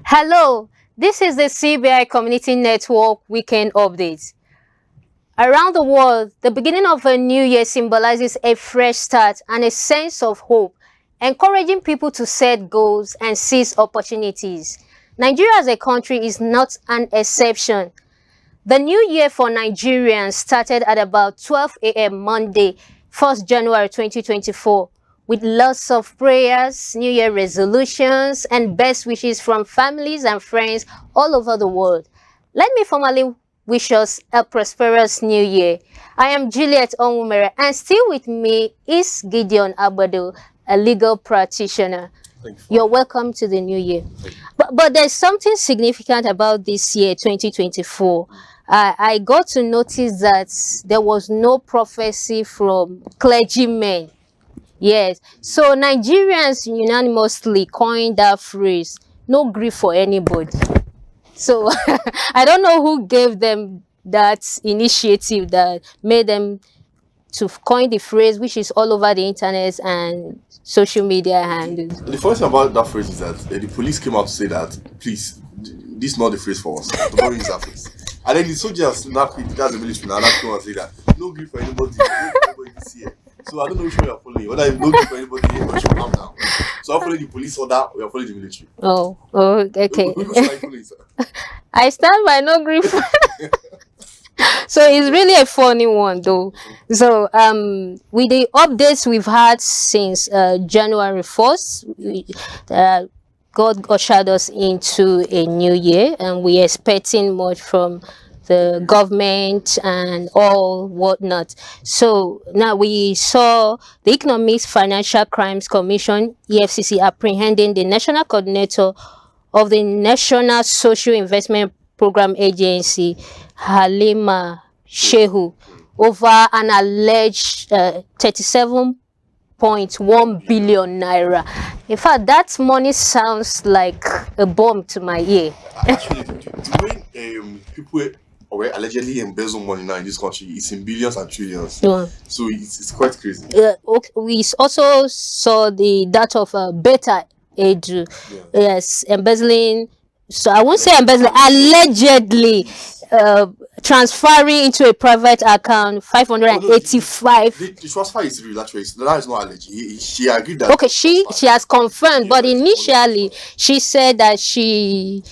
Hello, this is the CBI Community Network Weekend Update. Around the world, the beginning of a new year symbolizes a fresh start and a sense of hope, encouraging people to set goals and seize opportunities. Nigeria as a country is not an exception. The new year for Nigerians started at about 12 a.m. Monday, 1st January 2024, with lots of prayers, New Year resolutions, and best wishes from families and friends all over the world. Let me formally wish us a prosperous New Year. I am Juliet Onwumere, and still with me is Gideon Abado, a legal practitioner. You're welcome to the new year. But there's something significant about this year, 2024. I got to notice that there was no prophecy from clergymen. Yes. So Nigerians unanimously coined that phrase, no grief for anybody. So I don't know who gave them that initiative that made them to coin the phrase, which is all over the internet and social media handles. The first thing about that phrase is that the police came out to say that, please, this is not the phrase for us. Don't use that phrase. And then the soldiers snapped it, that's the military now, that came out and say that, no grief for anybody, no grief for anybody this year. So I don't know which one you're following, whether you no grief for anybody or you should calm down. So I'm following the police order or you're following the military. Oh, okay. Which one are you following, sir? I stand by no grief. So it's really a funny one though. So with the updates we've had since January 1st, God ushered us into a new year, and we're expecting much from the government and all whatnot. So now we saw the Economic Financial Crimes Commission, EFCC, apprehending the national coordinator of the National Social Investment Program Agency, Halima Shehu, over an alleged 37.1 billion naira. In fact, that money sounds like a bomb to my ear. Actually, the way people were allegedly embezzle money now in this country, it's in billions and trillions. Yeah. So it's quite crazy. Okay. We also saw the that of Beta Edu, yes, embezzling. So I won't say embezzling, allegedly transferring into a private account 585. The transfer is real, actually. That is not alleged. She agreed that. Okay, she has confirmed, but initially she said that she.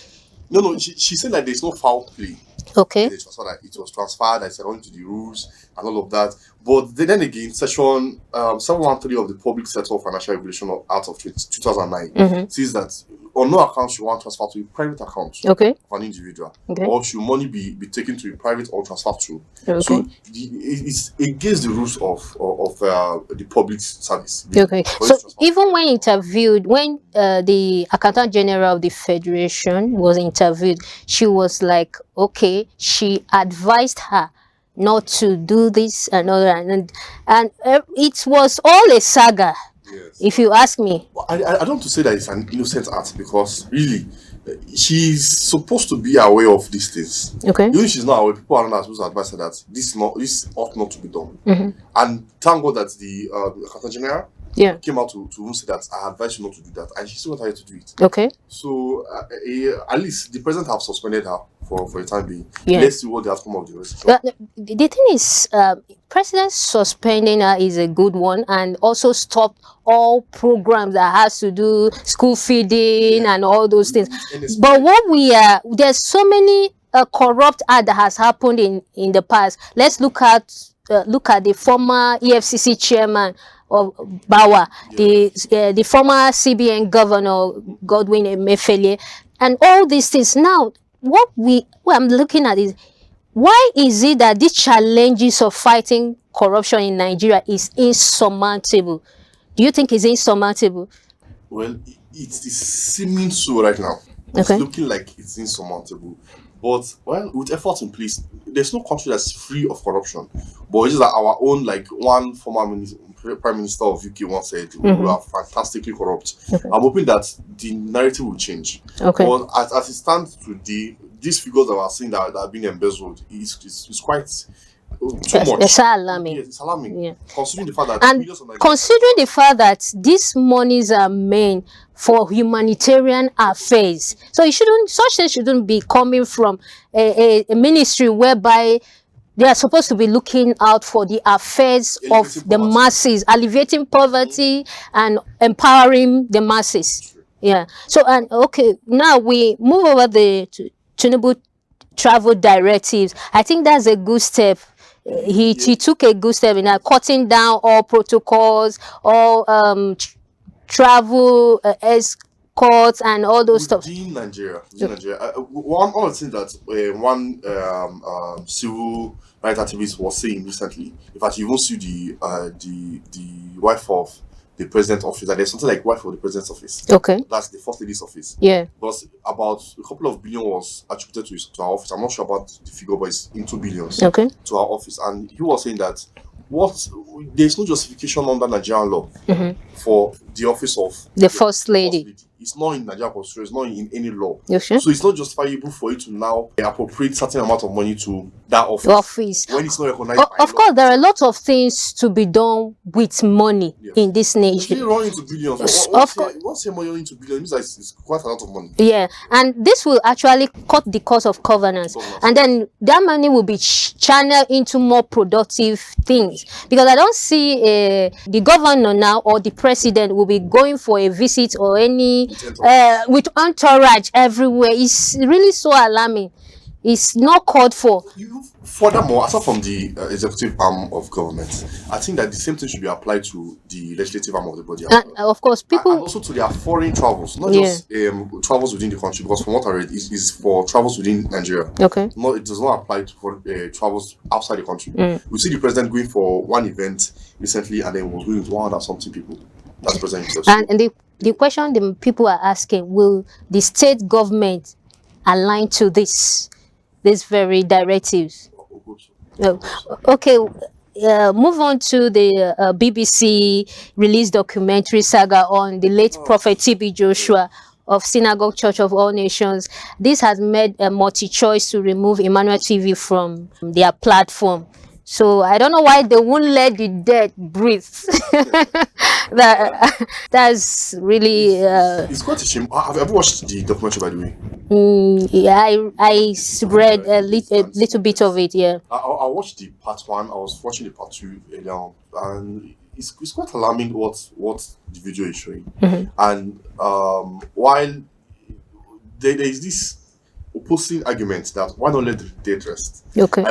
No, she said that there's no foul play. Okay. The transfer, that it was transferred, that it's according to the rules and all of that. But then again, section 713 of the Public Sector Financial Regulation Act of 2009 says that on no account should one transfer to a private account of an individual, or should money be taken to a private or transferred to. So it's against the rules of the public service. Okay. So even when interviewed, when the Accountant General of the Federation was interviewed, she was like, okay, she advised her not to do this and all that, and it was all a saga. Yes. If you ask me. I don't want to say that it's an innocent act, because really she's supposed to be aware of these things. Okay. Even if she's not aware, people are not supposed to advise her that this ought not to be done. And thank God that the Accountant General came out to say that I advise you not to do that, and she still went ahead to do it. Okay. So at least the president have suspended her for a time being. Let's see what the outcome of the rest. The thing is, president suspending her is a good one, and also stopped all programs that has to do school feeding and all those things. But what there's so many corrupt act that has happened in the past. Let's look at the former EFCC chairman of Bawa, the former CBN governor Godwin Emefiele, and all these things. Now, what I'm looking at is, why is it that these challenges of fighting corruption in Nigeria is insurmountable? Do you think it's insurmountable? Well, it is seeming so right now. It's looking like it's insurmountable. But, well, with efforts in place, there's no country that's free of corruption. But it's just that our own, like one former Prime Minister of UK once said, we are fantastically corrupt. I'm hoping that the narrative will change. But as it stands today, these figures that we're seeing that are being embezzled is quite too much. It's alarming. Yes, it's alarming. Yeah. Considering the fact that And millions of Nigerians, considering the fact that these monies are meant for humanitarian affairs, so it shouldn't, such things shouldn't be coming from a ministry whereby they are supposed to be looking out for the affairs of Alleviating the poverty. masses, alleviating poverty and empowering the masses. Yeah. So, and okay, now we move over the Tinubu travel directives. I think that's a good step. He took a good step in cutting down all protocols, all travel escorts and all those stuff. within Nigeria. One of the things that one civil rights activist was saying recently, in fact, you won't see the wife of the president's office, and there's something like wife of the president's office. Okay. That's the first lady's office. Yeah. Because about a couple of billion was attributed to our office. I'm not sure about the figure, but it's into billions Okay. to our office. And he was saying that there's no justification under Nigerian law for the office of The first lady. It's not in Nigerian constitution, it's not in any law. You sure? So it's not justifiable for you to now appropriate certain amount of money to that office. When it's not recognized by Of law. course, there are a lot of things to be done with money in this It's really nation. running into billions. Of course. Once you money into billions, it means that it's quite a lot of money. Yeah, and this will actually cut the cost of governance, and then that money will be channeled into more productive things. Because I don't see the governor now or the president will be going for a visit or any with entourage everywhere. It's really so alarming. It's not called for. Furthermore, aside from the executive arm of government, I think that the same thing should be applied to the legislative arm of the body. And of course, people and also to their foreign travels, not just travels within the country. Because from what I read, is for travels within Nigeria. Okay. No, it does not apply to travels outside the country. We see the president going for one event recently, and then was going with 100 something people. That's the president himself. And the question the people are asking: will the state government align to these very directives? Okay, move on to the BBC released documentary saga on the late Prophet Cbi Joshua of Synagogue Church of All Nations. This has made a multi-choice to remove Emmanuel TV from their platform. So I don't know why they won't let the dead breathe. That's really. It's quite a shame. Have you ever watched the documentary, by the way? Yeah, I read a little bit of it. Yeah. I watched the part 1. I was watching the part 2 earlier, and it's quite alarming what the video is showing. And while there is this opposing argument that why not let the dead rest? Okay.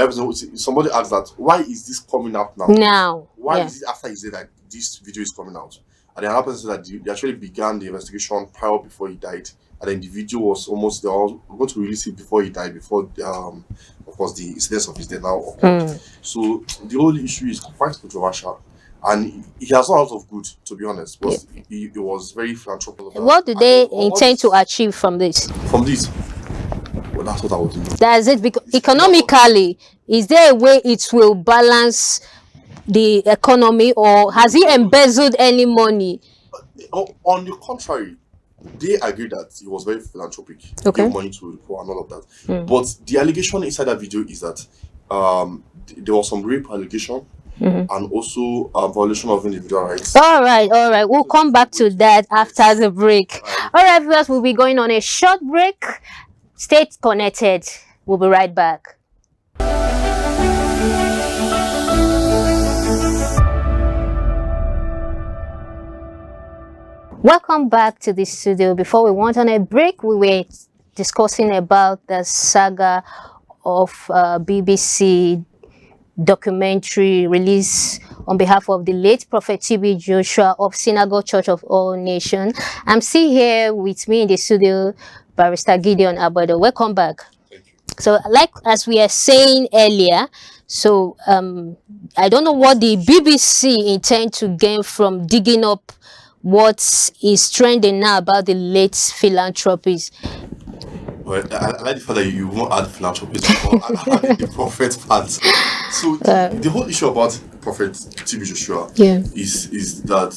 Somebody asked that why is this coming out now? Why is it after he said that this video is coming out? And then another person said that they actually began the investigation prior before he died, and then the video was almost they were going to release it before he died, before of course the incidents of his death now occurred. So the whole issue is quite controversial, and he has not a lot of good, to be honest, because he was very philanthropic. What do they intend to achieve from this? From this, well, that's what I would do. That's it. Because economically, is there a way it will balance the economy, or has he embezzled any money? On the contrary, they agree that he was very philanthropic, gave money to the poor and all of that. But the allegation inside that video is that there was some rape allegation and also violation of individual rights. All right. We'll come back to that after the break. All right, viewers, we'll be going on a short break. Stay connected. We'll be right back. Welcome back to the studio. Before we went on a break, we were discussing about the saga of BBC documentary released on behalf of the late Prophet Cbi Joshua of Synagogue Church of All Nations. I'm still here with me in the studio, Barrister Gideon Abado. Welcome back. Thank you. So, like as we are saying earlier, so I don't know what the BBC intend to gain from digging up what is trending now about the late philanthropist. Well, I like the fact that you won't add philanthropist before adding the prophet part. So the whole issue about Prophet Cbi Joshua is that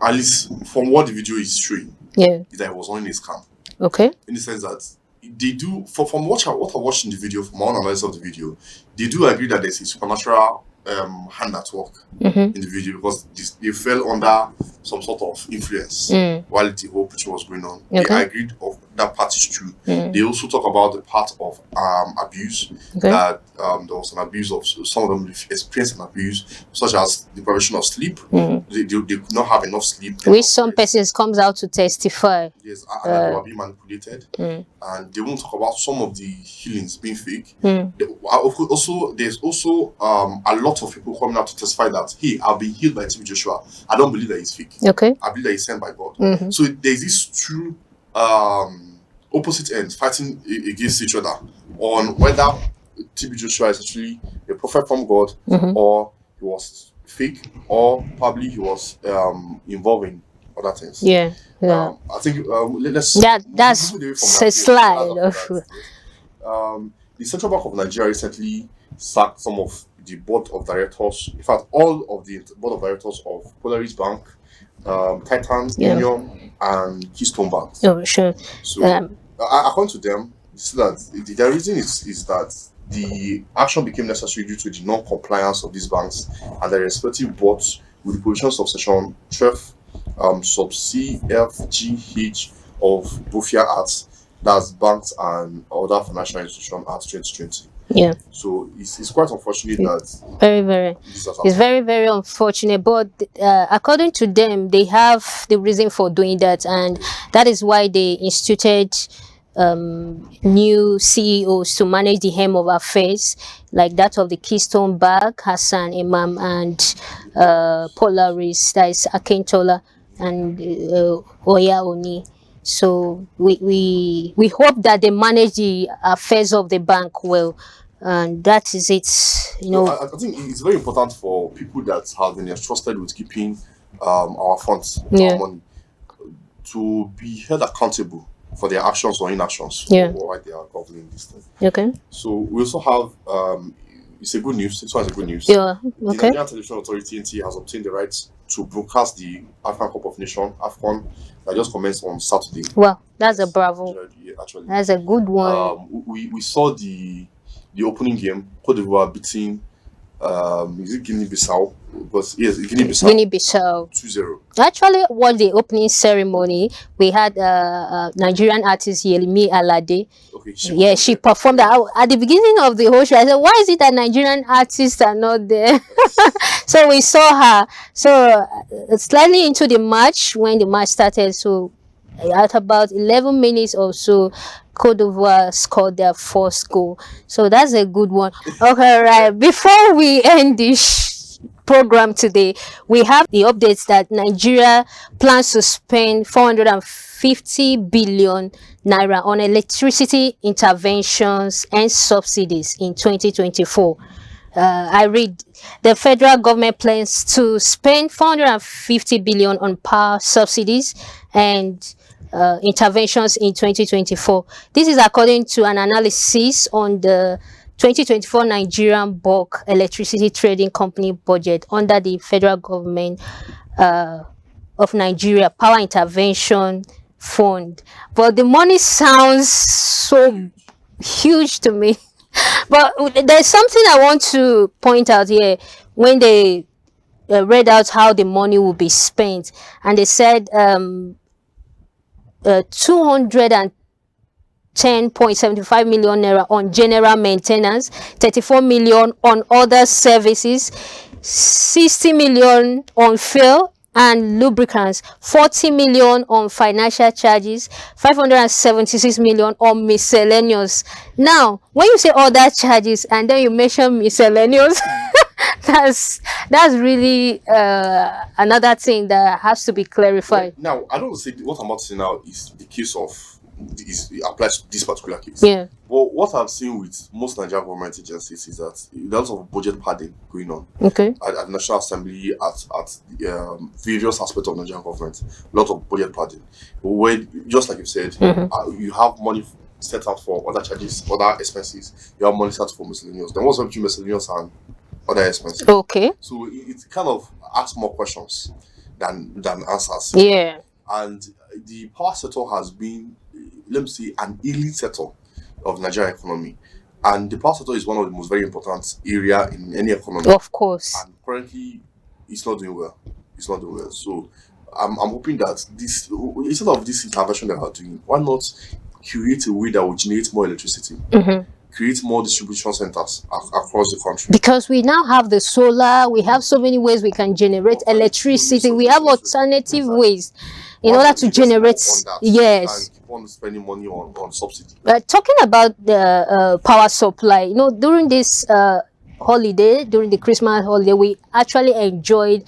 at least from what the video is showing, is that it was only a scam. Okay. In the sense that they do from what I watched in the video, from my own analysis of the video, they do agree that there's a supernatural hand at work Mm-hmm. in the video, because they fell under some sort of influence while the whole picture was going on. They Okay. agreed of that part is true. Mm. They also talk about the part of abuse, Okay. that there was an abuse of some of them experienced an abuse, such as deprivation of sleep. Mm. They could not have enough sleep. Which some persons comes out to testify. Yes, and that they were being manipulated. Mm. And they won't talk about some of the healings being fake. Mm. There's also a lot of people coming out to testify that, hey, I've been healed by TB Joshua. I don't believe that he's fake. Okay. I believe that he's sent by God. Mm-hmm. So there's these two opposite ends fighting against each other on whether TB Joshua is actually a prophet from God, Mm-hmm. or he was fake, or probably he was involved in other things. Yeah. Yeah. I think let's That's move away from a that. slide Yes, of. the Central Bank of Nigeria recently sacked some of the board of directors. In fact, all of the board of directors of Polaris Bank, Titan, Yeah. Union, and Keystone Bank. Oh, sure. So, Um, according to them, it's that the reason is that the action became necessary due to the non-compliance of these banks and their respective boards with the provisions of Section 12, sub C, F, G, H of Bofia Act, that's Banks and Other Financial Institutions Act 2020. yeah. So it's quite unfortunate that Very, very. this has It's happened. very, very unfortunate, but according to them, they have the reason for doing that, and that is why they instituted new CEOs to manage the hem of affairs, like that of the Keystone Bank, Hassan Imam, and Polaris, that is Akintola, and Oya Oni. So we hope that they manage the affairs of the bank well, and that is it. You know, I think it's very important for people that have been entrusted with keeping our funds, Yeah. our money, to be held accountable for their actions or inactions, Yeah. or why they are governing this thing. okay. So we also have it's a good news. This one is a good news. Yeah. The Okay. Nigerian Television Authority (NTA) has obtained the right to broadcast the African Cup of Nations (AFCON) that just commenced on Saturday. Well, that's a bravo. Yeah, actually. That's a good one. We saw the opening game. Cote d'Ivoire beating is it Guinea-Bissau? Because yes, Guinea-Bissau Guinea-Bissau. 2-0. Actually, was the opening ceremony. We had Nigerian artist Yelimi Alade. Okay. Yeah, she performed that. At the beginning of the whole show, I said, why is it that Nigerian artists are not there? So we saw her. So slightly into the match, when the match started, so at about 11 minutes or so, Cote d'Ivoire scored their first goal. So that's a good one. Okay, right. Before we end this program today, we have the updates that Nigeria plans to spend 450 billion naira on electricity interventions and subsidies in 2024. I read the federal government plans to spend 450 billion on power subsidies and interventions in 2024. This is according to an analysis on the 2024 Nigerian bulk electricity trading company budget under the federal government of Nigeria Power Intervention Fund. But the money sounds so huge to me. But there's something I want to point out here. When they read out how the money will be spent, and they said 210.75 million naira on general maintenance, 34 million on other services, 60 million on fuel and lubricants, 40 million on financial charges, 576 million on miscellaneous. Now, when you say other charges and then you mention miscellaneous, that's really another thing that has to be clarified. Now, I don't say what I'm about to say now is the case of it applies to this particular case. Yeah. But what I've seen with most Nigerian government agencies is that there's a lot of budget padding going on Okay. at the National Assembly, at various aspects of Nigerian government. A lot of budget padding. Where, just like you said, you have money set out for other charges, other expenses. You have money set for miscellaneous. Then what's up between miscellaneous and other expenses? Okay. So it kind of asks more questions than answers. Yeah. And the power sector has been let me say, an elite sector of Nigerian economy. And the power sector is one of the most very important area in any economy. Of course. And currently, it's not doing well. It's not doing well. So I'm hoping that this, instead of this intervention that we're doing, why not create a way that will generate more electricity, create more distribution centers across the country. Because we now have the solar, we have so many ways we can generate electricity. We have alternative ways in order to generate. Yes. And keep on spending money on subsidy. Talking about the power supply, during this holiday, during the Christmas holiday, we actually enjoyed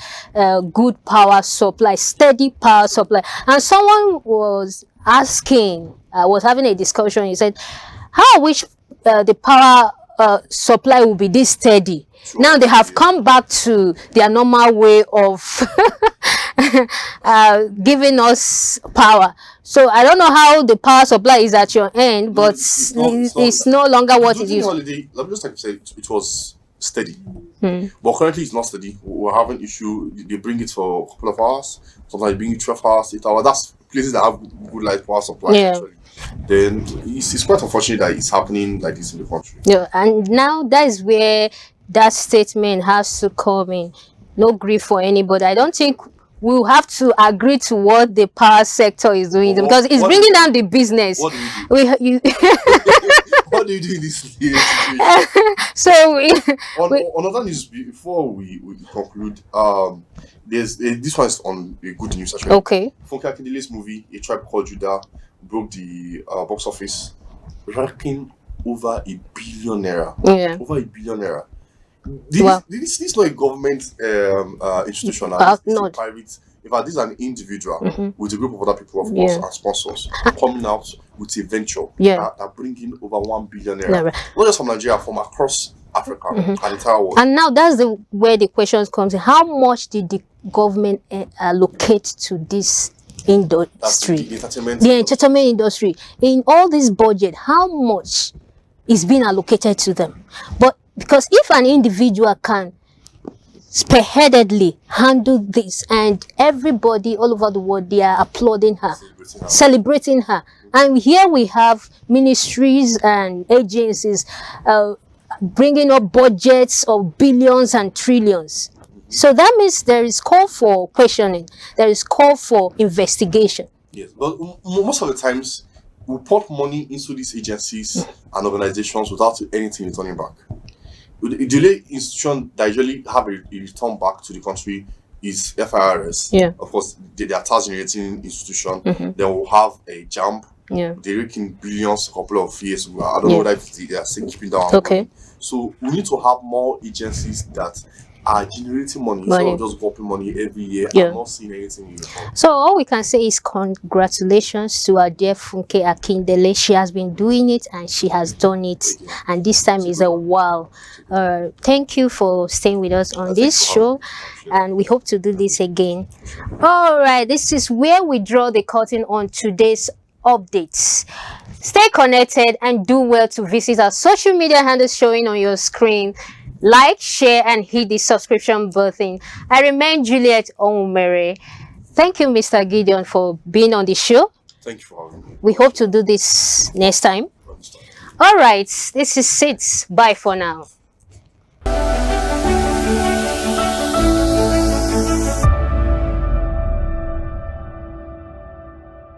good power supply, steady power supply. And someone was asking, was having a discussion. He said, how I wish the power supply will be this steady. Sure. Now they have come back to their normal way of giving us power. So I don't know how the power supply is at your end, but it's no longer what it is. Holiday, let me just like say it was steady, but currently it's not steady. We're having issue. They bring it for a couple of hours, sometimes they bring it 12 hours, 8 hours. That's places that have good light power supply. Yeah. Actually. Then it's quite unfortunate that it's happening like this in the country. Yeah, and now that is where that statement has to come in. No grief for anybody. I don't think we'll have to agree to what the power sector is doing, because it's bringing down the business. What do you do? What do you do in this situation? So on other news, before we conclude, there's this one is on a good news actually. Okay. Funke Akindele's movie A Tribe Called Judah broke the box office, ranking over £1 billion. Yeah. Over £1 billion. This is not a government institution. It's a private. In fact, this is an individual with a group of other people, of course, and sponsors coming out with a venture that bringing over £1 billion. Not just from Nigeria, from across Africa and the entire world. And now that's where the questions comes in. How much did the government allocate to this industry? The entertainment industry. In all this budget, how much is being allocated to them? But because if an individual can spearheadedly handle this, and everybody all over the world, they are applauding her, celebrating her. And here we have ministries and agencies bringing up budgets of billions and trillions. So that means there is call for questioning, there is call for investigation. Yes, but most of the times we put money into these agencies and organizations without anything returning back. The only institution that usually have a return back to the country is FIRS. Yeah. Of course, they are tax generating institution. They will have a jump. Yeah. They making billions a couple of years ago. I don't know whether they are still keeping down. Okay. So we need to have more agencies that are generating money instead of just dropping money every year and not seeing anything in return. So all we can say is congratulations to our dear Funke Akindele. She has been doing it and she has done it, and this time is a wow. Thank you for staying with us on this show, and we hope to do this again. All right, this is where we draw the curtain on today's updates. Stay connected and do well to visit our social media handles showing on your screen. Like, share, and hit the subscription button. I remain Juliet Omere. Thank you, Mr. Gideon, for being on the show. Thank you for having me. We hope to do this next time. All right, this is it. Bye for now.